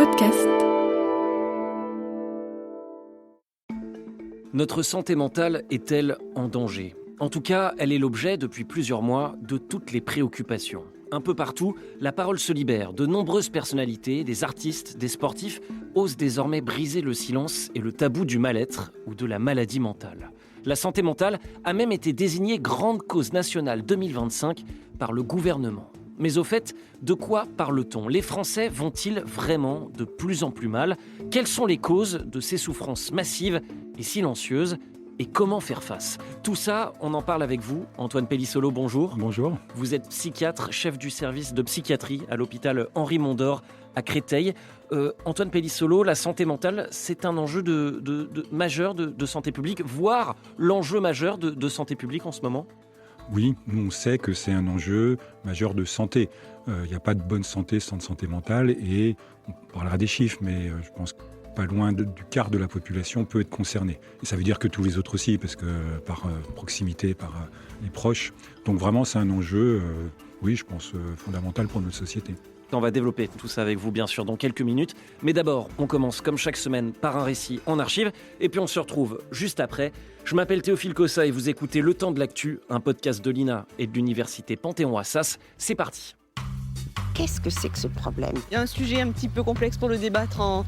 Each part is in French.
podcast. Notre santé mentale est-elle en danger ? En tout cas, elle est l'objet depuis plusieurs mois de toutes les préoccupations. Un peu partout, la parole se libère. De nombreuses personnalités, des artistes, des sportifs, osent désormais briser le silence et le tabou du mal-être ou de la maladie mentale. La santé mentale a même été désignée grande cause nationale 2025 par le gouvernement. Mais au fait, de quoi parle-t-on ? Les Français vont-ils vraiment de plus en plus mal ? Quelles sont les causes de ces souffrances massives et silencieuses ? Et comment faire face ? Tout ça, on en parle avec vous. Antoine Pellissolo, bonjour. Bonjour. Vous êtes psychiatre, chef du service de psychiatrie à l'hôpital Henri Mondor à Créteil. Antoine Pellissolo, la santé mentale, c'est un enjeu majeur de santé publique, voire l'enjeu majeur de santé publique en ce moment ? Oui, nous on sait que c'est un enjeu majeur de santé. Il n'y a pas de bonne santé sans santé mentale et on parlera des chiffres, mais je pense que pas loin du quart de la population peut être concernée. Et ça veut dire que tous les autres aussi, parce que par proximité, par les proches. Donc vraiment c'est un enjeu, oui je pense, fondamental pour notre société. On va développer tout ça avec vous, bien sûr, dans quelques minutes. Mais d'abord, on commence, comme chaque semaine, par un récit en archive. Et puis on se retrouve juste après. Je m'appelle Théophile Cossa et vous écoutez Le Temps de l'Actu, un podcast de l'INA et de l'Université Panthéon-Assas. C'est parti. Qu'est-ce que c'est que ce problème ? Il y a un sujet un petit peu complexe pour le débattre en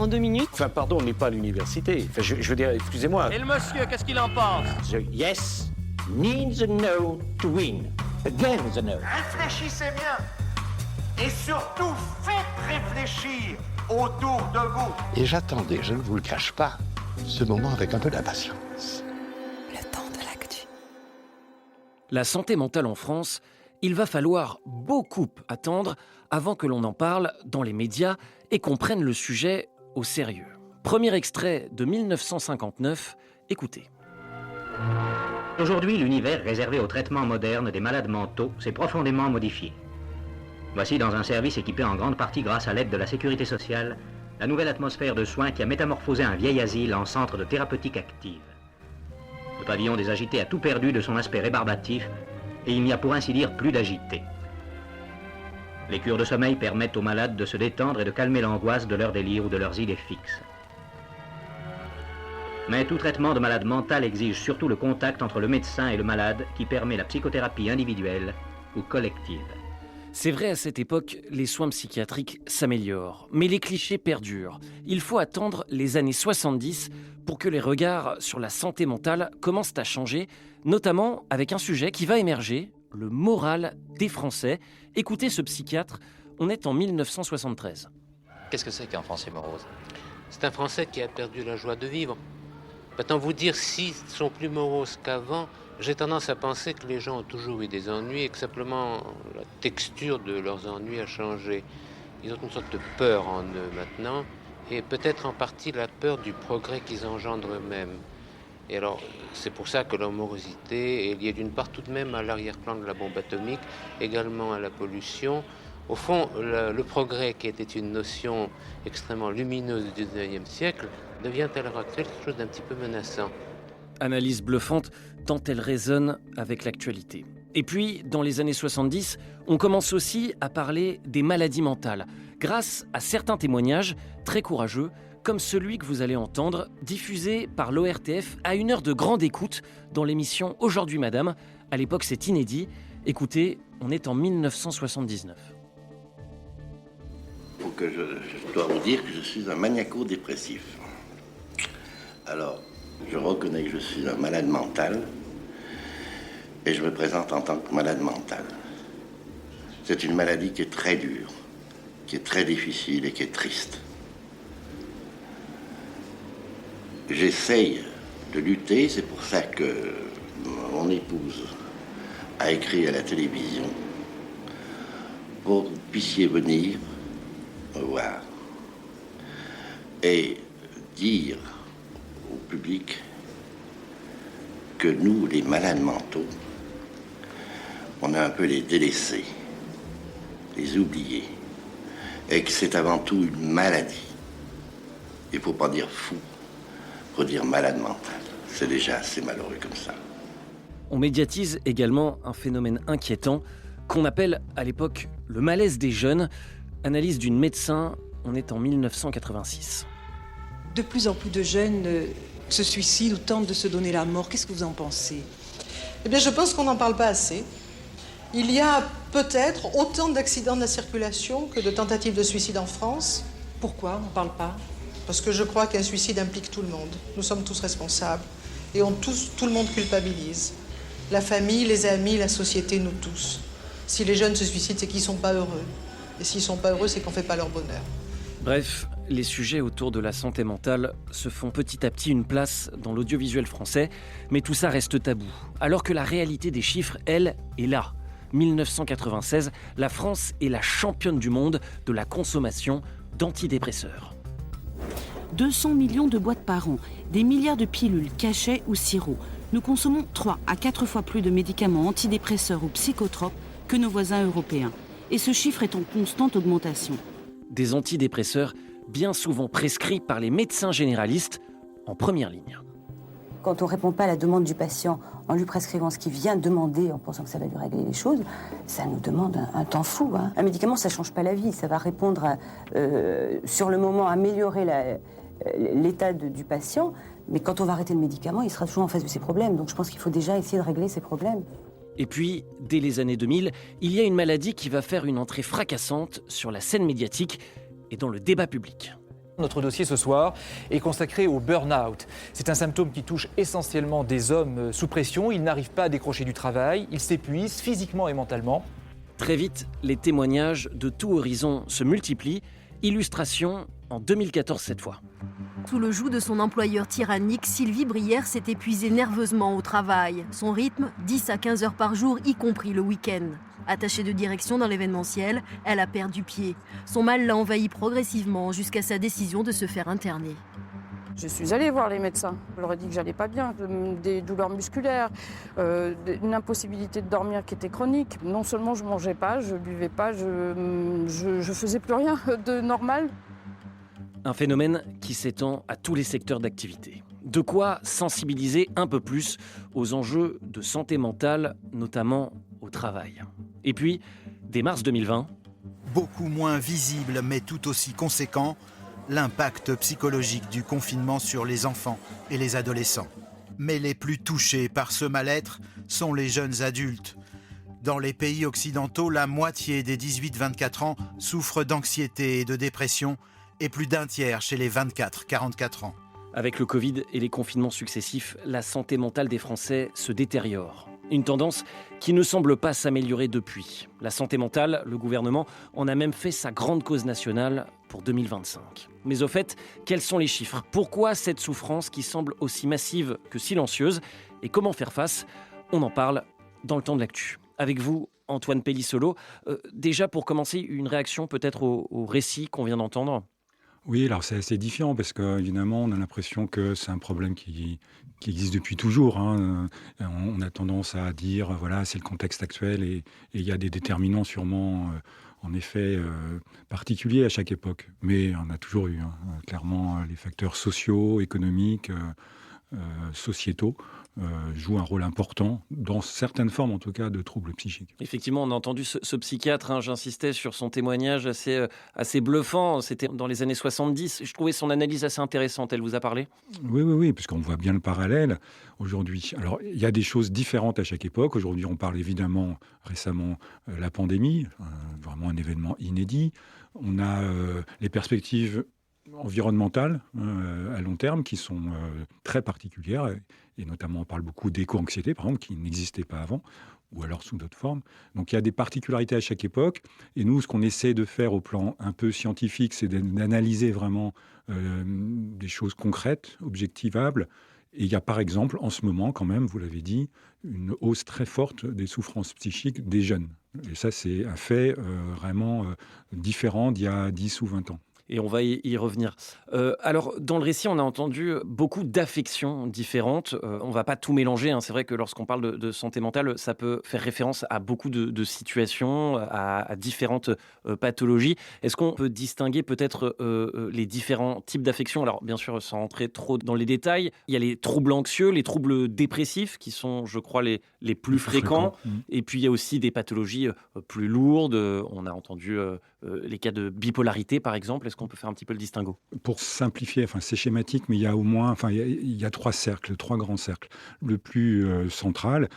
2 minutes. Enfin, pardon, on n'est pas à l'université. Enfin, je veux dire, excusez-moi. Et le monsieur, qu'est-ce qu'il en pense ? The yes needs a no to win. Again the no. Réfléchissez bien. Et surtout, faites réfléchir autour de vous. Et j'attendais, je ne vous le cache pas, ce moment avec un peu d'impatience. Le temps de l'actu. La santé mentale en France, il va falloir beaucoup attendre avant que l'on en parle dans les médias et qu'on prenne le sujet au sérieux. Premier extrait de 1959, écoutez. Aujourd'hui, l'univers réservé au traitement moderne des malades mentaux s'est profondément modifié. Voici dans un service équipé en grande partie grâce à l'aide de la sécurité sociale, la nouvelle atmosphère de soins qui a métamorphosé un vieil asile en centre de thérapeutique active. Le pavillon des agités a tout perdu de son aspect rébarbatif et il n'y a pour ainsi dire plus d'agités. Les cures de sommeil permettent aux malades de se détendre et de calmer l'angoisse de leur délire ou de leurs idées fixes. Mais tout traitement de malade mental exige surtout le contact entre le médecin et le malade qui permet la psychothérapie individuelle ou collective. C'est vrai, à cette époque, les soins psychiatriques s'améliorent, mais les clichés perdurent. Il faut attendre les années 70 pour que les regards sur la santé mentale commencent à changer, notamment avec un sujet qui va émerger, le moral des Français. Écoutez ce psychiatre, on est en 1973. Qu'est-ce que c'est qu'un Français morose ? C'est un Français qui a perdu la joie de vivre. Maintenant, vous dire s'ils sont plus moroses qu'avant, j'ai tendance à penser que les gens ont toujours eu des ennuis et que simplement la texture de leurs ennuis a changé. Ils ont une sorte de peur en eux maintenant, et peut-être en partie la peur du progrès qu'ils engendrent eux-mêmes. Et alors, c'est pour ça que leur morosité est liée d'une part tout de même à l'arrière-plan de la bombe atomique, également à la pollution. Au fond, le progrès, qui était une notion extrêmement lumineuse du 19e siècle, devient à l'heure actuelle quelque chose d'un petit peu menaçant. Analyse bluffante tant elle résonne avec l'actualité. Et puis, dans les années 70, on commence aussi à parler des maladies mentales, grâce à certains témoignages très courageux, comme celui que vous allez entendre, diffusé par l'ORTF à une heure de grande écoute dans l'émission Aujourd'hui Madame. À l'époque, c'est inédit. Écoutez, on est en 1979. Je dois vous dire que je suis un maniaco-dépressif. Alors, je reconnais que je suis un malade mental et je me présente en tant que malade mental. C'est une maladie qui est très dure, qui est très difficile et qui est triste. J'essaye de lutter, c'est pour ça que mon épouse a écrit à la télévision pour que vous puissiez venir me voir et dire au public que nous, les malades mentaux, on est un peu les délaissés, les oubliés, et que c'est avant tout une maladie. Il ne faut pas dire fou, il faut dire malade mental. C'est déjà assez malheureux comme ça. On médiatise également un phénomène inquiétant qu'on appelle à l'époque le malaise des jeunes. Analyse d'une médecin on est en 1986. De plus en plus de jeunes se suicident ou tentent de se donner la mort. Qu'est-ce que vous en pensez ? Eh bien, je pense qu'on n'en parle pas assez. Il y a peut-être autant d'accidents de la circulation que de tentatives de suicide en France. Pourquoi on n'en parle pas ? Parce que je crois qu'un suicide implique tout le monde. Nous sommes tous responsables. Et tout le monde culpabilise. La famille, les amis, la société, nous tous. Si les jeunes se suicident, c'est qu'ils ne sont pas heureux. Et s'ils ne sont pas heureux, c'est qu'on ne fait pas leur bonheur. Bref, les sujets autour de la santé mentale se font petit à petit une place dans l'audiovisuel français, mais tout ça reste tabou. Alors que la réalité des chiffres, elle, est là. 1996, la France est la championne du monde de la consommation d'antidépresseurs. 200 millions de boîtes par an, des milliards de pilules, cachets ou sirops. Nous consommons 3 à 4 fois plus de médicaments antidépresseurs ou psychotropes que nos voisins européens. Et ce chiffre est en constante augmentation. Des antidépresseurs bien souvent prescrits par les médecins généralistes en première ligne. Quand on ne répond pas à la demande du patient en lui prescrivant ce qu'il vient demander en pensant que ça va lui régler les choses, ça nous demande un temps fou. Un médicament, ça ne change pas la vie. Ça va répondre sur le moment, améliorer l'état du patient. Mais quand on va arrêter le médicament, il sera toujours en face de ses problèmes. Donc je pense qu'il faut déjà essayer de régler ses problèmes. Et puis, dès les années 2000, il y a une maladie qui va faire une entrée fracassante sur la scène médiatique et dans le débat public. Notre dossier ce soir est consacré au burn-out. C'est un symptôme qui touche essentiellement des hommes sous pression. Ils n'arrivent pas à décrocher du travail, ils s'épuisent physiquement et mentalement. Très vite, les témoignages de tout horizon se multiplient. Illustration en 2014 cette fois. Sous le joug de son employeur tyrannique, Sylvie Brière s'est épuisée nerveusement au travail. Son rythme, 10 à 15 heures par jour, y compris le week-end. Attachée de direction dans l'événementiel, elle a perdu pied. Son mal l'a envahi progressivement jusqu'à sa décision de se faire interner. Je suis allée voir les médecins. Je leur ai dit que j'allais pas bien, des douleurs musculaires, une impossibilité de dormir qui était chronique. Non seulement je mangeais pas, je buvais pas, je faisais plus rien de normal. Un phénomène qui s'étend à tous les secteurs d'activité. De quoi sensibiliser un peu plus aux enjeux de santé mentale, notamment au travail. Et puis, dès mars 2020... Beaucoup moins visible, mais tout aussi conséquent, l'impact psychologique du confinement sur les enfants et les adolescents. Mais les plus touchés par ce mal-être sont les jeunes adultes. Dans les pays occidentaux, la moitié des 18-24 ans souffrent d'anxiété et de dépression, et plus d'un tiers chez les 24-44 ans. Avec le Covid et les confinements successifs, la santé mentale des Français se détériore. Une tendance qui ne semble pas s'améliorer depuis. La santé mentale, le gouvernement en a même fait sa grande cause nationale pour 2025. Mais au fait, quels sont les chiffres ? Pourquoi cette souffrance qui semble aussi massive que silencieuse ? Et comment faire face ? On en parle dans le temps de l'actu. Avec vous, Antoine Pellissolo. Déjà, pour commencer, une réaction peut-être au récit qu'on vient d'entendre ? Oui, alors c'est assez différent parce qu'évidemment, on a l'impression que c'est un problème qui existe depuis toujours. On a tendance à dire, voilà, c'est le contexte actuel et il y a des déterminants sûrement, en effet, particuliers à chaque époque. Mais on a toujours eu, clairement, les facteurs sociaux, économiques, sociétaux jouent un rôle important dans certaines formes, en tout cas, de troubles psychiques. Effectivement, on a entendu ce psychiatre, j'insistais sur son témoignage assez bluffant, c'était dans les années 70. Je trouvais son analyse assez intéressante, elle vous a parlé ? Oui, puisqu'on voit bien le parallèle aujourd'hui. Alors, il y a des choses différentes à chaque époque. Aujourd'hui, on parle évidemment, récemment, la pandémie, vraiment un événement inédit. On a les perspectives environnementales à long terme qui sont très particulières et notamment on parle beaucoup d'éco-anxiété par exemple qui n'existait pas avant ou alors sous d'autres formes. Donc il y a des particularités à chaque époque et nous ce qu'on essaie de faire au plan un peu scientifique c'est d'analyser vraiment des choses concrètes, objectivables. Et il y a par exemple en ce moment quand même, vous l'avez dit, une hausse très forte des souffrances psychiques des jeunes. Et ça c'est un fait vraiment différent d'il y a 10 ou 20 ans. Et on va y revenir. Alors, dans le récit, on a entendu beaucoup d'affections différentes. On ne va pas tout mélanger. C'est vrai que lorsqu'on parle de santé mentale, ça peut faire référence à beaucoup de situations, à différentes pathologies. Est-ce qu'on peut distinguer peut-être les différents types d'affections ? Alors, bien sûr, sans rentrer trop dans les détails, il y a les troubles anxieux, les troubles dépressifs, qui sont, je crois, les plus fréquents. Et puis, il y a aussi des pathologies plus lourdes. On a entendu les cas de bipolarité, par exemple. Est-ce qu'on peut faire un petit peu le distinguo? Pour simplifier, c'est schématique, mais il y a au moins, il y a 3 cercles, 3 grands cercles. Le plus central,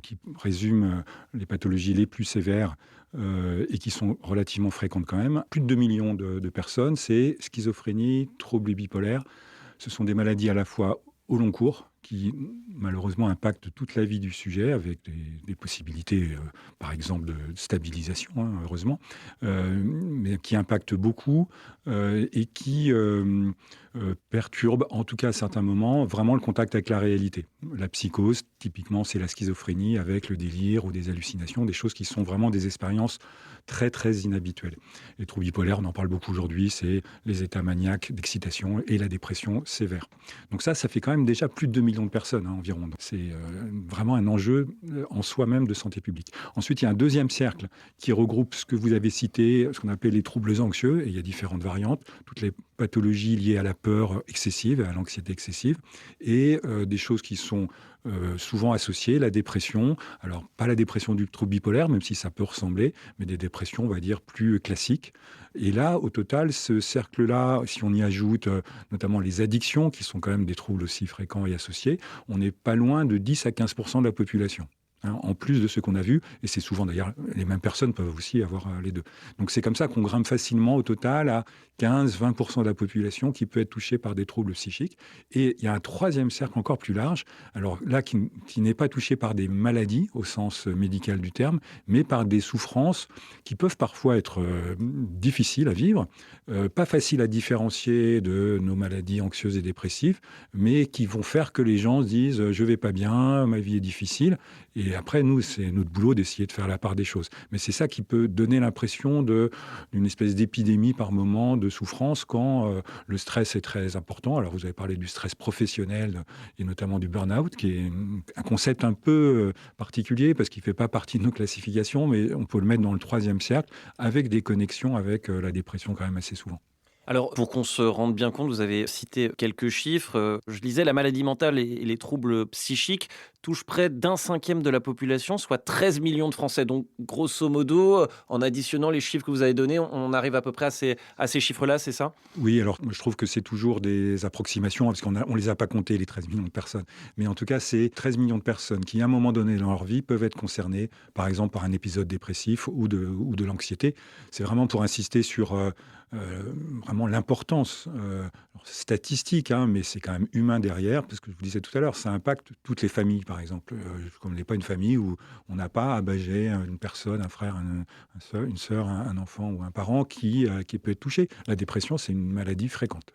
qui résume les pathologies les plus sévères et qui sont relativement fréquentes quand même. Plus de 2 millions de personnes, c'est schizophrénie, troubles bipolaires. Ce sont des maladies à la fois au long cours, qui malheureusement impactent toute la vie du sujet, avec des possibilités, par exemple, de stabilisation, heureusement, mais qui impactent beaucoup et qui perturbent, en tout cas à certains moments, vraiment le contact avec la réalité. La psychose, typiquement, c'est la schizophrénie avec le délire ou des hallucinations, des choses qui sont vraiment des expériences très, très inhabituelles. Les troubles bipolaires, on en parle beaucoup aujourd'hui, c'est les états maniaques d'excitation et la dépression sévère. Donc ça fait quand même déjà plus de 2 millions de personnes environ. C'est vraiment un enjeu en soi-même de santé publique. Ensuite, il y a un deuxième cercle qui regroupe ce que vous avez cité, ce qu'on appelle les troubles anxieux, et il y a différentes variantes, toutes les pathologies liées à la peur excessive, à l'anxiété excessive, et des choses qui sont souvent associées, la dépression, alors pas la dépression du trouble bipolaire, même si ça peut ressembler, mais des dépressions, on va dire, plus classiques. Et là, au total, ce cercle-là, si on y ajoute notamment les addictions, qui sont quand même des troubles aussi fréquents et associés, on n'est pas loin de 10 à 15% de la population. En plus de ce qu'on a vu, et c'est souvent d'ailleurs, les mêmes personnes peuvent aussi avoir les deux. Donc c'est comme ça qu'on grimpe facilement au total à 15-20% de la population qui peut être touchée par des troubles psychiques. Et il y a un troisième cercle encore plus large, alors là qui n'est pas touché par des maladies au sens médical du terme, mais par des souffrances qui peuvent parfois être difficiles à vivre, pas faciles à différencier de nos maladies anxieuses et dépressives, mais qui vont faire que les gens se disent « je vais pas bien, ma vie est difficile ». Et après, nous, c'est notre boulot d'essayer de faire la part des choses. Mais c'est ça qui peut donner l'impression d'une espèce d'épidémie par moment, de souffrance, quand le stress est très important. Alors, vous avez parlé du stress professionnel et notamment du burn-out, qui est un concept un peu particulier parce qu'il ne fait pas partie de nos classifications, mais on peut le mettre dans le troisième cercle, avec des connexions avec la dépression quand même assez souvent. Alors, pour qu'on se rende bien compte, vous avez cité quelques chiffres. Je lisais, la maladie mentale et les troubles psychiques touchent près d'1/5 de la population, soit 13 millions de Français. Donc, grosso modo, en additionnant les chiffres que vous avez donnés, on arrive à peu près à ces chiffres-là, c'est ça? Oui, alors je trouve que c'est toujours des approximations, parce qu'on ne les a pas comptés, les 13 millions de personnes. Mais en tout cas, c'est 13 millions de personnes qui, à un moment donné dans leur vie, peuvent être concernées, par exemple, par un épisode dépressif ou de l'anxiété. C'est vraiment pour insister sur vraiment l'importance statistique, mais c'est quand même humain derrière, parce que je vous disais tout à l'heure, ça impacte toutes les familles, par exemple. Comme n'est pas une famille où on n'a pas à bâger une personne, un frère, une sœur, un enfant ou un parent qui peut être touché. La dépression, c'est une maladie fréquente.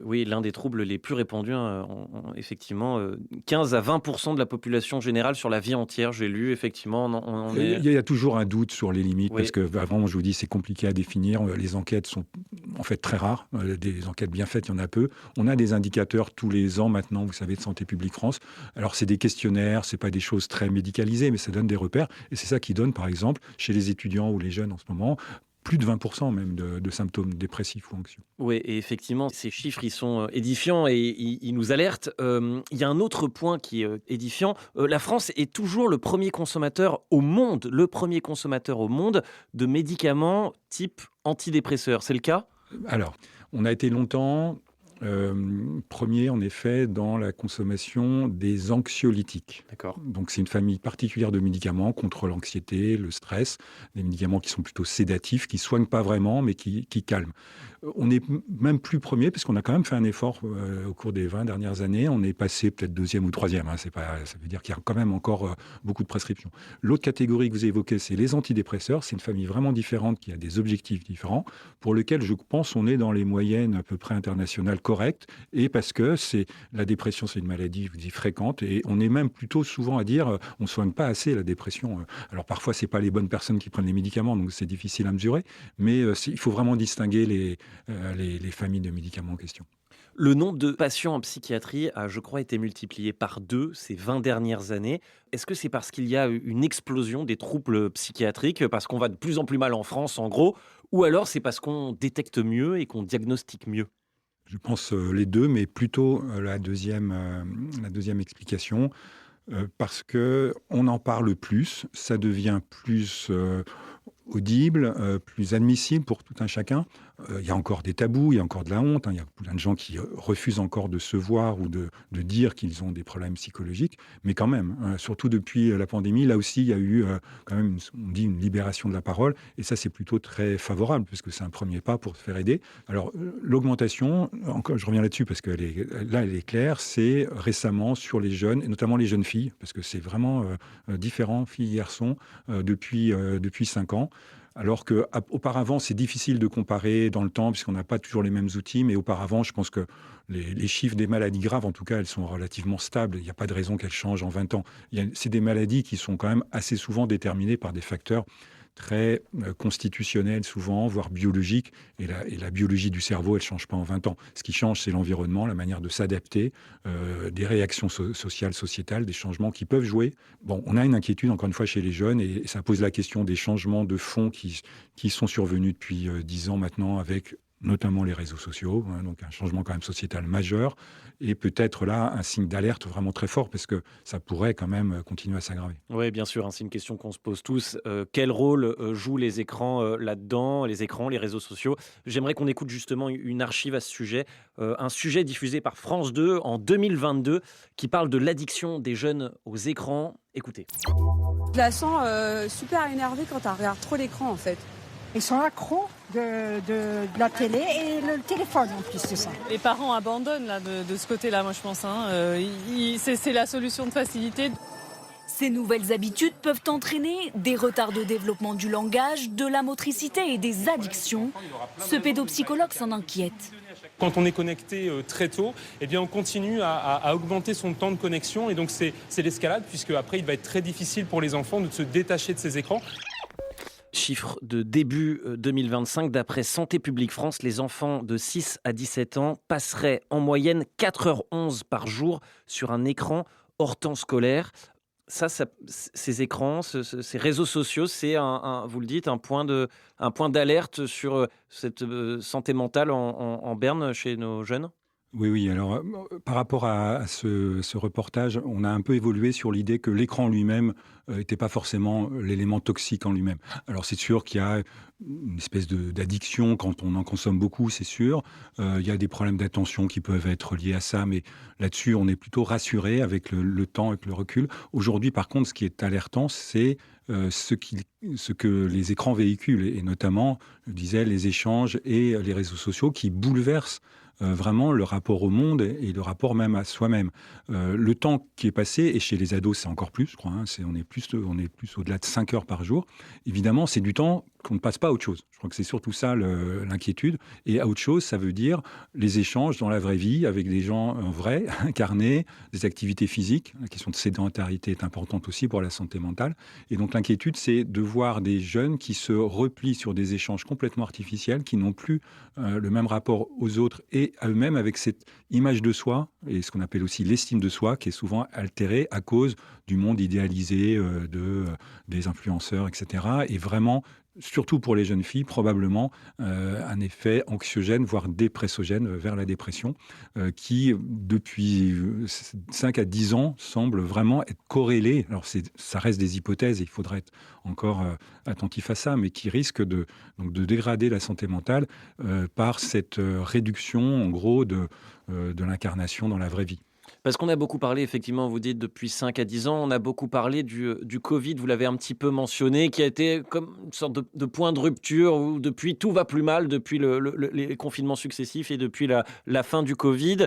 Oui, l'un des troubles les plus répandus, effectivement, 15 à 20% de la population générale sur la vie entière, j'ai lu, effectivement. Il y a toujours un doute sur les limites, oui. Parce que vraiment, je vous dis, c'est compliqué à définir. Les enquêtes sont en fait très rares. Des enquêtes bien faites, il y en a peu. On a des indicateurs tous les ans maintenant, vous savez, de Santé publique France. Alors, c'est des questionnaires, c'est pas des choses très médicalisées, mais ça donne des repères. Et c'est ça qui donne, par exemple, chez les étudiants ou les jeunes en ce moment, plus de 20% même de symptômes dépressifs ou anxieux. Oui, et effectivement, ces chiffres, ils sont édifiants et ils nous alertent. Il y a un autre point qui est édifiant. La France est toujours le premier consommateur au monde de médicaments type antidépresseurs. C'est le cas ? Alors, on a été longtemps premier, en effet, dans la consommation des anxiolytiques. D'accord. Donc, c'est une famille particulière de médicaments contre l'anxiété, le stress, des médicaments qui sont plutôt sédatifs, qui ne soignent pas vraiment, mais qui calment. On n'est même plus premier, parce qu'on a quand même fait un effort au cours des 20 dernières années. On est passé peut-être deuxième ou troisième. Ça veut dire qu'il y a quand même encore beaucoup de prescriptions. L'autre catégorie que vous évoquez, c'est les antidépresseurs. C'est une famille vraiment différente qui a des objectifs différents, pour lesquels, je pense, on est dans les moyennes à peu près internationales correctes. Et parce que la dépression, c'est une maladie, je vous dis, fréquente. Et on est même plutôt souvent à dire on ne soigne pas assez la dépression. Alors parfois, ce n'est pas les bonnes personnes qui prennent les médicaments, donc c'est difficile à mesurer. Mais il faut vraiment distinguer les familles de médicaments en question. Le nombre de patients en psychiatrie a, je crois, été multiplié par 2 ces 20 dernières années. Est-ce que c'est parce qu'il y a une explosion des troubles psychiatriques, parce qu'on va de plus en plus mal en France, en gros, ou alors c'est parce qu'on détecte mieux et qu'on diagnostique mieux ? Je pense les deux, mais plutôt la deuxième explication, parce qu'on en parle plus, ça devient plus audible, plus admissible pour tout un chacun. Il y a encore des tabous, il y a encore de la honte, il y a plein de gens qui refusent encore de se voir ou de dire qu'ils ont des problèmes psychologiques, mais quand même, surtout depuis la pandémie, là aussi il y a eu quand même, on dit une libération de la parole, et ça c'est plutôt très favorable, puisque c'est un premier pas pour se faire aider. Alors l'augmentation, encore, je reviens là-dessus parce qu'elle est claire, c'est récemment sur les jeunes, et notamment les jeunes filles, parce que c'est vraiment différent, filles et garçons, depuis 5 ans. Alors qu'auparavant, c'est difficile de comparer dans le temps, puisqu'on n'a pas toujours les mêmes outils, mais auparavant, je pense que les chiffres des maladies graves, en tout cas, elles sont relativement stables. Il n'y a pas de raison qu'elles changent en 20 ans. C'est des maladies qui sont quand même assez souvent déterminées par des facteurs très constitutionnels souvent, voire biologiques. Et la biologie du cerveau, elle ne change pas en 20 ans. Ce qui change, c'est l'environnement, la manière de s'adapter, des réactions sociales, sociétales, des changements qui peuvent jouer. Bon, on a une inquiétude, encore une fois, chez les jeunes, et ça pose la question des changements de fond qui sont survenus depuis 10 ans maintenant, avec notamment les réseaux sociaux, donc un changement quand même sociétal majeur, et peut-être là un signe d'alerte vraiment très fort, parce que ça pourrait quand même continuer à s'aggraver. Oui, bien sûr, c'est une question qu'on se pose tous. Quel rôle jouent les écrans là-dedans, les écrans, les réseaux sociaux? J'aimerais qu'on écoute justement une archive à ce sujet, un sujet diffusé par France 2 en 2022, qui parle de l'addiction des jeunes aux écrans. Écoutez. Je la sens super énervée quand elle regarde trop l'écran, en fait. Ils sont accros de la télé et le téléphone en plus, c'est ça. Les parents abandonnent là, de ce côté-là, moi je pense. C'est la solution de facilité. Ces nouvelles habitudes peuvent entraîner des retards de développement du langage, de la motricité et des addictions. Ce pédopsychologue s'en inquiète. Quand on est connecté très tôt, eh bien on continue à augmenter son temps de connexion, et donc c'est l'escalade, puisque après il va être très difficile pour les enfants de se détacher de ces écrans. Chiffre de début 2025, d'après Santé publique France, les enfants de 6 à 17 ans passeraient en moyenne 4h11 par jour sur un écran hors temps scolaire. Ces écrans, ces réseaux sociaux, c'est, vous le dites, un point d'alerte sur cette santé mentale en berne chez nos jeunes ? Oui. Alors, par rapport à ce reportage, on a un peu évolué sur l'idée que l'écran lui-même n'était pas forcément l'élément toxique en lui-même. Alors, c'est sûr qu'il y a une espèce d'addiction quand on en consomme beaucoup, c'est sûr. Il y a des problèmes d'attention qui peuvent être liés à ça, mais là-dessus, on est plutôt rassuré avec le temps, avec le recul. Aujourd'hui, par contre, ce qui est alertant, c'est ce que les écrans véhiculent, et notamment, je disais, les échanges et les réseaux sociaux qui bouleversent vraiment le rapport au monde et le rapport même à soi-même. Le temps qui est passé, et chez les ados c'est encore plus, je crois, on est plus au-delà de 5 heures par jour. Évidemment, c'est du temps qu'on ne passe pas à autre chose. Je crois que c'est surtout ça l'inquiétude. Et à autre chose, ça veut dire les échanges dans la vraie vie avec des gens vrais, incarnés, des activités physiques. La question de sédentarité est importante aussi pour la santé mentale. Et donc l'inquiétude, c'est de voir des jeunes qui se replient sur des échanges complètement artificiels, qui n'ont plus le même rapport aux autres et à eux-mêmes, avec cette image de soi, et ce qu'on appelle aussi l'estime de soi, qui est souvent altérée à cause du monde idéalisé des influenceurs, etc. Et vraiment, surtout pour les jeunes filles, probablement un effet anxiogène, voire dépressogène vers la dépression, qui, depuis 5 à 10 ans, semble vraiment être corrélé. Alors, ça reste des hypothèses, et il faudrait être encore attentif à ça, mais qui risque de dégrader la santé mentale par cette réduction, en gros, de l'incarnation dans la vraie vie. Parce qu'on a beaucoup parlé, effectivement, vous dites depuis 5 à 10 ans, on a beaucoup parlé du Covid, vous l'avez un petit peu mentionné, qui a été comme une sorte de point de rupture où depuis tout va plus mal, depuis les confinements successifs et depuis la fin du Covid.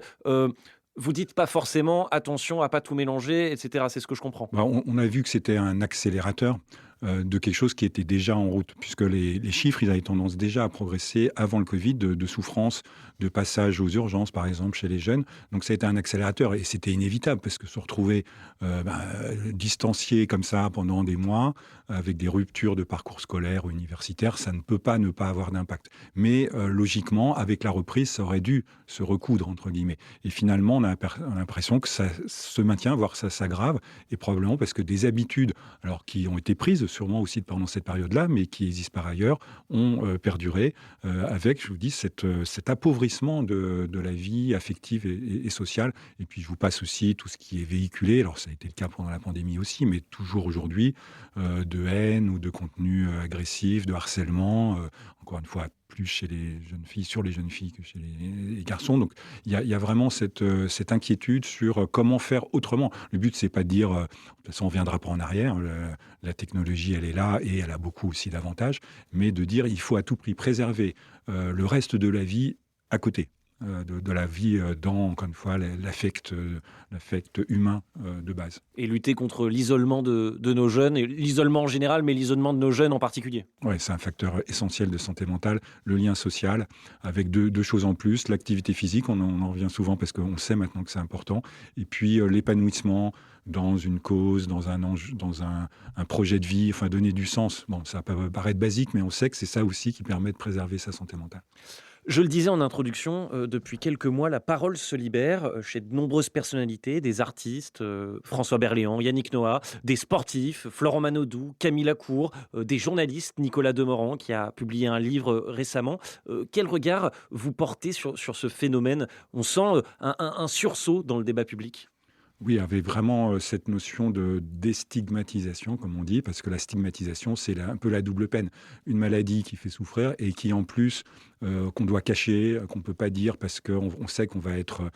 Vous dites pas forcément attention à pas tout mélanger, etc. C'est ce que je comprends. On a vu que c'était un accélérateur de quelque chose qui était déjà en route, puisque les chiffres, ils avaient tendance déjà à progresser avant le Covid, de souffrance, de passage aux urgences, par exemple, chez les jeunes. Donc ça a été un accélérateur, et c'était inévitable, parce que se retrouver distancié comme ça pendant des mois, avec des ruptures de parcours scolaire ou universitaire, ça ne peut pas ne pas avoir d'impact. Mais logiquement, avec la reprise, ça aurait dû se recoudre, entre guillemets. Et finalement, on a l'impression que ça se maintient, voire ça s'aggrave, et probablement parce que des habitudes, alors qui ont été prises sûrement aussi pendant cette période-là, mais qui existent par ailleurs, ont perduré avec, je vous dis, cet appauvrissement de la vie affective et sociale. Et puis, je vous passe aussi tout ce qui est véhiculé. Alors, ça a été le cas pendant la pandémie aussi, mais toujours aujourd'hui, de haine ou de contenu agressif, de harcèlement, encore une fois, plus chez les jeunes filles, sur les jeunes filles que chez les garçons. Donc il y a vraiment cette inquiétude sur comment faire autrement. Le but, c'est pas de dire, de toute façon, on viendra pas en arrière, la technologie, elle est là et elle a beaucoup aussi d'avantages, mais de dire, il faut à tout prix préserver le reste de la vie à côté. De la vie dans, encore une fois, l'affect humain de base. Et lutter contre l'isolement de nos jeunes, et l'isolement en général, mais l'isolement de nos jeunes en particulier. Oui, c'est un facteur essentiel de santé mentale, le lien social, avec deux choses en plus, l'activité physique, on en revient souvent parce qu'on sait maintenant que c'est important, et puis l'épanouissement dans une cause, dans un projet de vie, enfin donner du sens. Bon, ça peut paraître basique, mais on sait que c'est ça aussi qui permet de préserver sa santé mentale. Je le disais en introduction, depuis quelques mois, la parole se libère chez de nombreuses personnalités, des artistes, François Berléand, Yannick Noah, des sportifs, Florent Manodou, Camille Lacour, des journalistes, Nicolas Demorand, qui a publié un livre récemment. Quel regard vous portez sur ce phénomène ? On sent un sursaut dans le débat public. Oui, avec vraiment cette notion de déstigmatisation, comme on dit, parce que la stigmatisation, c'est un peu la double peine. Une maladie qui fait souffrir et qui, en plus, qu'on doit cacher, qu'on ne peut pas dire parce qu'on sait qu'on va être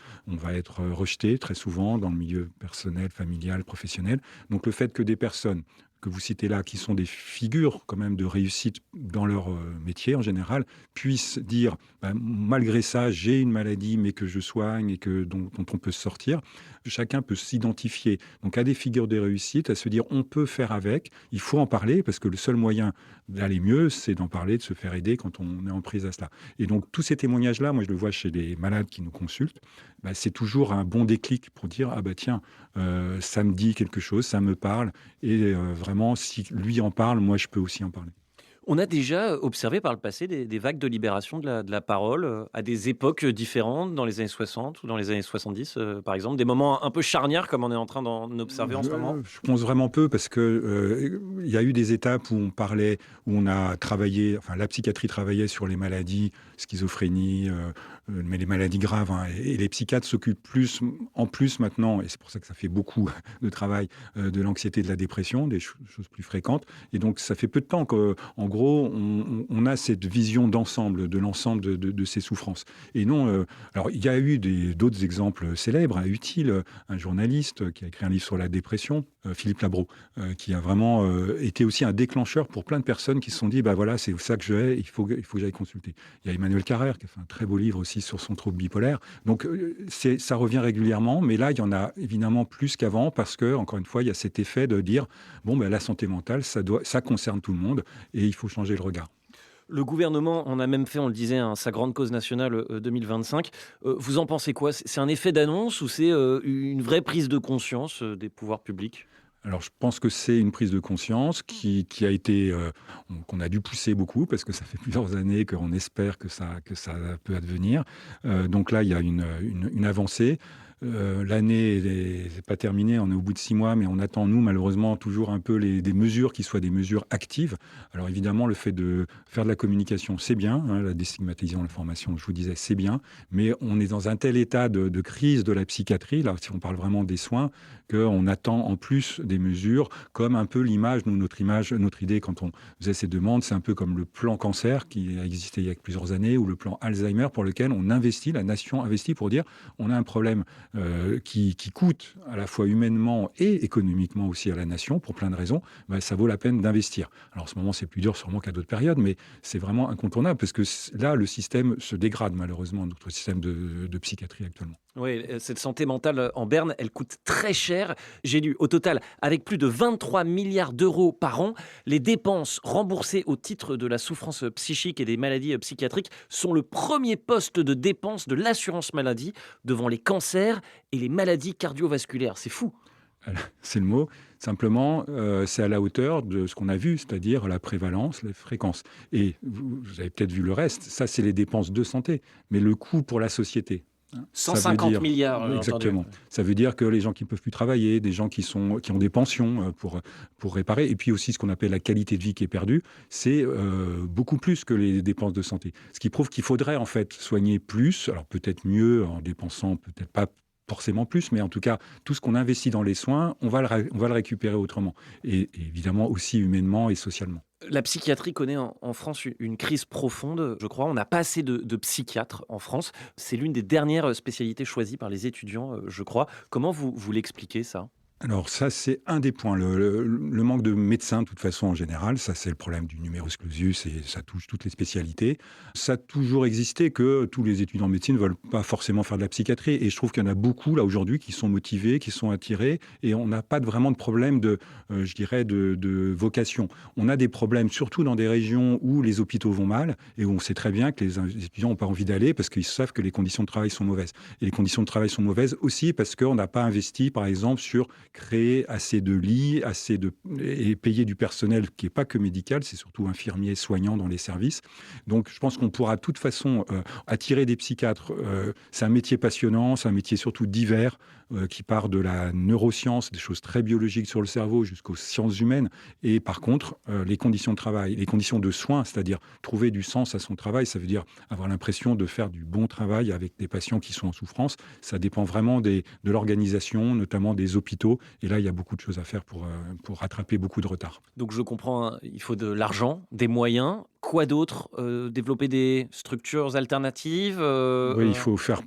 rejeté très souvent dans le milieu personnel, familial, professionnel. Donc le fait que des personnes que vous citez là, qui sont des figures quand même de réussite dans leur métier en général, puissent dire malgré ça, j'ai une maladie, mais que je soigne et dont on peut sortir. Chacun peut s'identifier donc à des figures de réussite, à se dire on peut faire avec, il faut en parler, parce que le seul moyen d'aller mieux, c'est d'en parler, de se faire aider quand on est en prise à cela. Et donc tous ces témoignages-là, moi je le vois chez les malades qui nous consultent, c'est toujours un bon déclic pour dire tiens, ça me dit quelque chose, ça me parle, et vraiment si lui en parle, moi je peux aussi en parler. On a déjà observé par le passé des vagues de libération de la parole à des époques différentes, dans les années 60 ou dans les années 70, par exemple, des moments un peu charnières comme on est en train d'en observer en ce moment. Je pense vraiment peu parce que il y a eu des étapes où on a travaillé, enfin la psychiatrie travaillait sur les maladies, schizophrénie, mais les maladies graves, et les psychiatres s'occupent en plus maintenant, et c'est pour ça que ça fait beaucoup de travail, de l'anxiété et de la dépression, des choses plus fréquentes. Et donc ça fait peu de temps qu'en gros on a cette vision d'ensemble, de l'ensemble de ces souffrances. Et non, alors il y a eu d'autres exemples célèbres, utiles. Un journaliste qui a écrit un livre sur la dépression, Philippe Labro, qui a vraiment été aussi un déclencheur pour plein de personnes qui se sont dit voilà, c'est ça que j'ai, il faut que j'aille consulter. Il y a Emmanuel Carrère qui a fait un très beau livre aussi sur son trouble bipolaire. Donc ça revient régulièrement, mais là il y en a évidemment plus qu'avant parce que encore une fois il y a cet effet de dire la santé mentale ça concerne tout le monde et il faut changer le regard. Le gouvernement en a même fait, on le disait, sa grande cause nationale 2025. Vous en pensez quoi ? C'est un effet d'annonce ou c'est une vraie prise de conscience des pouvoirs publics ? Alors, je pense que c'est une prise de conscience qui a été, qu'on a dû pousser beaucoup parce que ça fait plusieurs années qu'on espère que ça peut advenir. Donc là, il y a une avancée. L'année n'est pas terminée, on est au bout de 6 mois, mais on attend, nous, malheureusement, toujours un peu des mesures qui soient des mesures actives. Alors évidemment, le fait de faire de la communication, c'est bien, la déstigmatisation, l'information, je vous disais, c'est bien, mais on est dans un tel état de crise de la psychiatrie, là, si on parle vraiment des soins, qu'on attend en plus des mesures, comme un peu l'image, notre idée quand on faisait ces demandes, c'est un peu comme le plan cancer qui a existé il y a plusieurs années, ou le plan Alzheimer pour lequel on investit, la nation investit pour dire on a un problème qui coûte à la fois humainement et économiquement aussi à la nation, pour plein de raisons, ça vaut la peine d'investir. Alors en ce moment, c'est plus dur sûrement qu'à d'autres périodes, mais c'est vraiment incontournable, parce que là, le système se dégrade malheureusement, notre système de psychiatrie actuellement. Oui, cette santé mentale en berne, elle coûte très cher. J'ai lu, au total, avec plus de 23 milliards d'euros par an, les dépenses remboursées au titre de la souffrance psychique et des maladies psychiatriques sont le premier poste de dépenses de l'assurance maladie devant les cancers et les maladies cardiovasculaires. C'est fou. C'est le mot. Simplement, c'est à la hauteur de ce qu'on a vu, c'est-à-dire la prévalence, les fréquences. Et vous avez peut-être vu le reste. Ça, c'est les dépenses de santé. Mais le coût pour la société, 150 milliards. Exactement. Entendu. Ça veut dire que les gens qui ne peuvent plus travailler, des gens qui ont des pensions pour réparer, et puis aussi ce qu'on appelle la qualité de vie qui est perdue, c'est beaucoup plus que les dépenses de santé. Ce qui prouve qu'il faudrait en fait soigner plus, alors peut-être mieux en dépensant peut-être pas forcément plus, mais en tout cas, tout ce qu'on investit dans les soins, on va le récupérer autrement. Et évidemment aussi humainement et socialement. La psychiatrie connaît en France une crise profonde, je crois. On n'a pas assez de psychiatres en France. C'est l'une des dernières spécialités choisies par les étudiants, je crois. Comment vous l'expliquez, ça ? Alors ça, c'est un des points. Le manque de médecins, de toute façon, en général, ça c'est le problème du numerus clausus et ça touche toutes les spécialités. Ça a toujours existé que tous les étudiants en médecine ne veulent pas forcément faire de la psychiatrie. Et je trouve qu'il y en a beaucoup, là, aujourd'hui, qui sont motivés, qui sont attirés. Et on n'a pas vraiment de problème de vocation. On a des problèmes, surtout dans des régions où les hôpitaux vont mal et où on sait très bien que les étudiants n'ont pas envie d'aller parce qu'ils savent que les conditions de travail sont mauvaises. Et les conditions de travail sont mauvaises aussi parce qu'on n'a pas investi, par exemple, sur créer assez de lits, et payer du personnel qui n'est pas que médical, c'est surtout infirmiers, soignants dans les services. Donc je pense qu'on pourra de toute façon attirer des psychiatres. C'est un métier passionnant, c'est un métier surtout divers, qui part de la neuroscience, des choses très biologiques sur le cerveau, jusqu'aux sciences humaines. Et par contre, les conditions de travail, les conditions de soins, c'est-à-dire trouver du sens à son travail, ça veut dire avoir l'impression de faire du bon travail avec des patients qui sont en souffrance. Ça dépend vraiment de l'organisation, notamment des hôpitaux. Et là, il y a beaucoup de choses à faire pour rattraper beaucoup de retard. Donc je comprends, il faut de l'argent, des moyens. Quoi d'autre ? Développer des structures alternatives Oui, il faut faire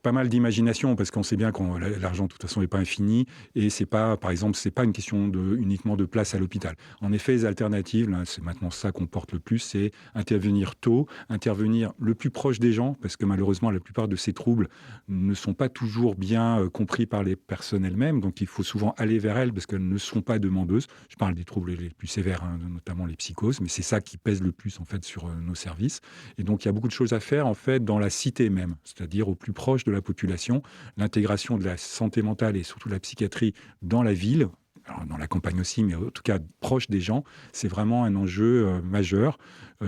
pas mal d'imagination parce qu'on sait bien que l'argent, de toute façon, n'est pas infini. Et c'est pas, par exemple, c'est pas une question uniquement de place à l'hôpital. En effet, les alternatives, là, c'est maintenant ça qu'on porte le plus, c'est intervenir tôt, intervenir le plus proche des gens, parce que malheureusement, la plupart de ces troubles ne sont pas toujours bien compris par les personnes elles-mêmes. Donc, il faut souvent aller vers elles parce qu'elles ne sont pas demandeuses. Je parle des troubles les plus sévères, notamment les psychoses, mais c'est ça qui pèse le plus en fait sur nos services. Et donc, il y a beaucoup de choses à faire en fait dans la cité même, c'est-à-dire au plus proche de la population, l'intégration de la santé mentale et surtout de la psychiatrie dans la ville. Alors, dans la campagne aussi, mais en tout cas proche des gens, c'est vraiment un enjeu majeur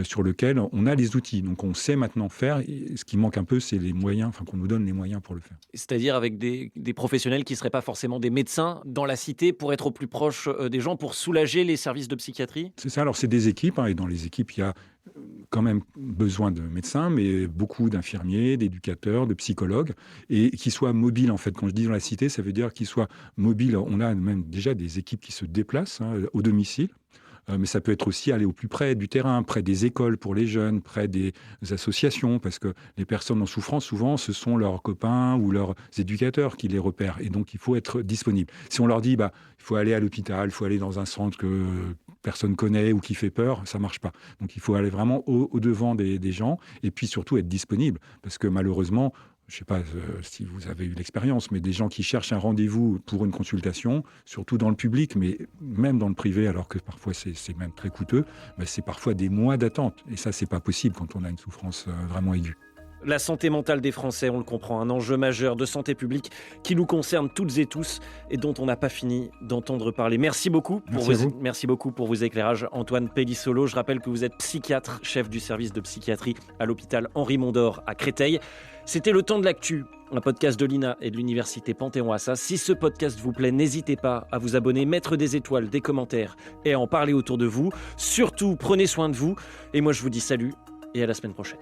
sur lequel on a les outils. Donc on sait maintenant faire, et ce qui manque un peu, c'est les moyens, qu'on nous donne les moyens pour le faire. C'est-à-dire avec des professionnels qui ne seraient pas forcément des médecins dans la cité pour être au plus proche des gens, pour soulager les services de psychiatrie ? C'est ça, alors c'est des équipes, et dans les équipes, il y a quand même besoin de médecins, mais beaucoup d'infirmiers, d'éducateurs, de psychologues, et qui soient mobiles en fait. Quand je dis dans la cité, ça veut dire qu'ils soient mobiles. On a même déjà des équipes qui se déplacent au domicile. Mais ça peut être aussi aller au plus près du terrain, près des écoles pour les jeunes, près des associations, parce que les personnes en souffrance, souvent, ce sont leurs copains ou leurs éducateurs qui les repèrent. Et donc, il faut être disponible. Si on leur dit, il faut aller à l'hôpital, il faut aller dans un centre que personne connaît ou qui fait peur, ça ne marche pas. Donc, il faut aller vraiment au-devant des gens et puis surtout être disponible. Parce que malheureusement, je ne sais pas si vous avez eu l'expérience, mais des gens qui cherchent un rendez-vous pour une consultation, surtout dans le public, mais même dans le privé, alors que parfois c'est même très coûteux, c'est parfois des mois d'attente. Et ça, ce n'est pas possible quand on a une souffrance vraiment aiguë. La santé mentale des Français, on le comprend, un enjeu majeur de santé publique qui nous concerne toutes et tous et dont on n'a pas fini d'entendre parler. Merci beaucoup pour vos éclairages, Antoine Pellissolo. Je rappelle que vous êtes psychiatre, chef du service de psychiatrie à l'hôpital Henri Mondor à Créteil. C'était Le Temps de l'Actu, un podcast de l'INA et de l'Université Panthéon-Assas. Si ce podcast vous plaît, n'hésitez pas à vous abonner, mettre des étoiles, des commentaires et à en parler autour de vous. Surtout, prenez soin de vous. Et moi, je vous dis salut et à la semaine prochaine.